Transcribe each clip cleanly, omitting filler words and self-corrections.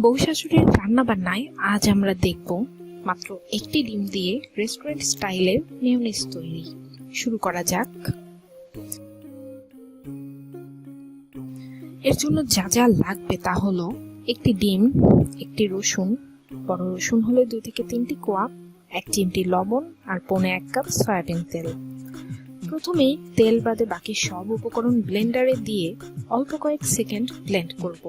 বউ শাশুড়ির রান্নাবান্নায় আজ আমরা দেখব মাত্র একটি ডিম দিয়ে রেস্টুরেন্ট স্টাইলের মেয়োনিজ তৈরি। শুরু করা যাক। এর জন্য যা যা লাগবে তা হলো একটি ডিম, একটি রসুন, বড় রসুন হলে 2 থেকে 3টি কোয়া, 1 চিমটি লবণ আর 1.5 কাপ সয়াবিন তেল। প্রথমেই তেল বাদে বাকি সব উপকরণ ব্লেন্ডারে দিয়ে অল্প কয়েক সেকেন্ড ব্লেন্ড করব।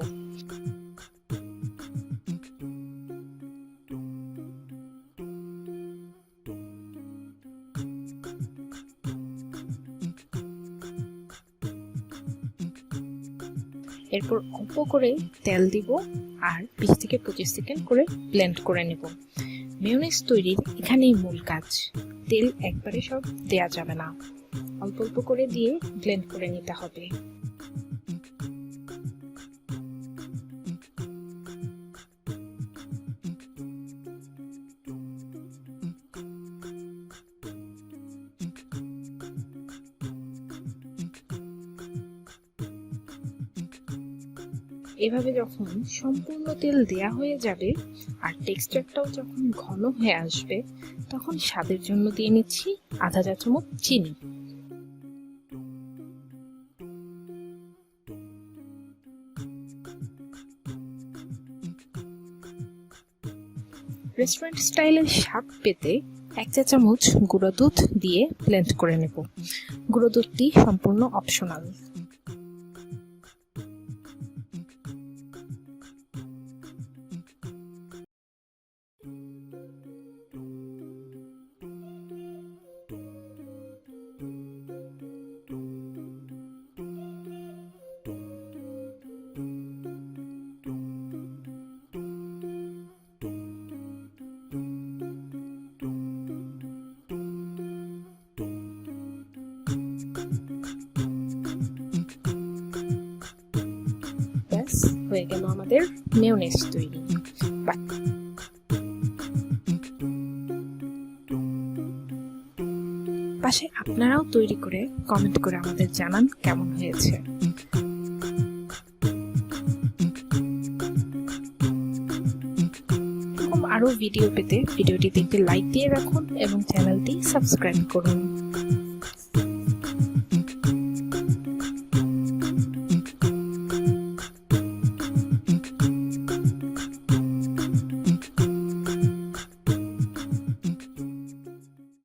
এরপর অল্প করে তেল দিব আর 20 থেকে 25 সেকেন্ড করে ব্লেন্ড করে নেব। মেয়োনিজ তৈরির এখানেই মূল কাজ, তেল একবারে সব দেয়া যাবে না, অল্প অল্প করে দিয়ে ব্লেন্ড করে নিতে হবে। এভাবে যখন সম্পূর্ণ তেল দেয়া হয়ে যাবে আর টেক্সচারটাও যখন ঘন হয়ে আসবে, তখন স্বাদের জন্য দিয়ে নিচ্ছি আধা চা চামচ চিনি। রেস্টুরেন্ট স্টাইলের স্বাদ পেতে 1 চা চামচ গুঁড়ো দুধ দিয়ে ব্লেন্ড করে নেব। গুঁড়ো দুধটি সম্পূর্ণ অপশনাল। হয়ে গেল আমাদের মেয়োনিজ তৈরি। পাশে আপনারাও তৈরি করে কমেন্ট করে আমাদের জানান কেমন হয়েছে। এরকম আরো ভিডিও পেতে ভিডিওটিতে একটি লাইক দিয়ে রাখুন এবং চ্যানেলটি সাবস্ক্রাইব করুন।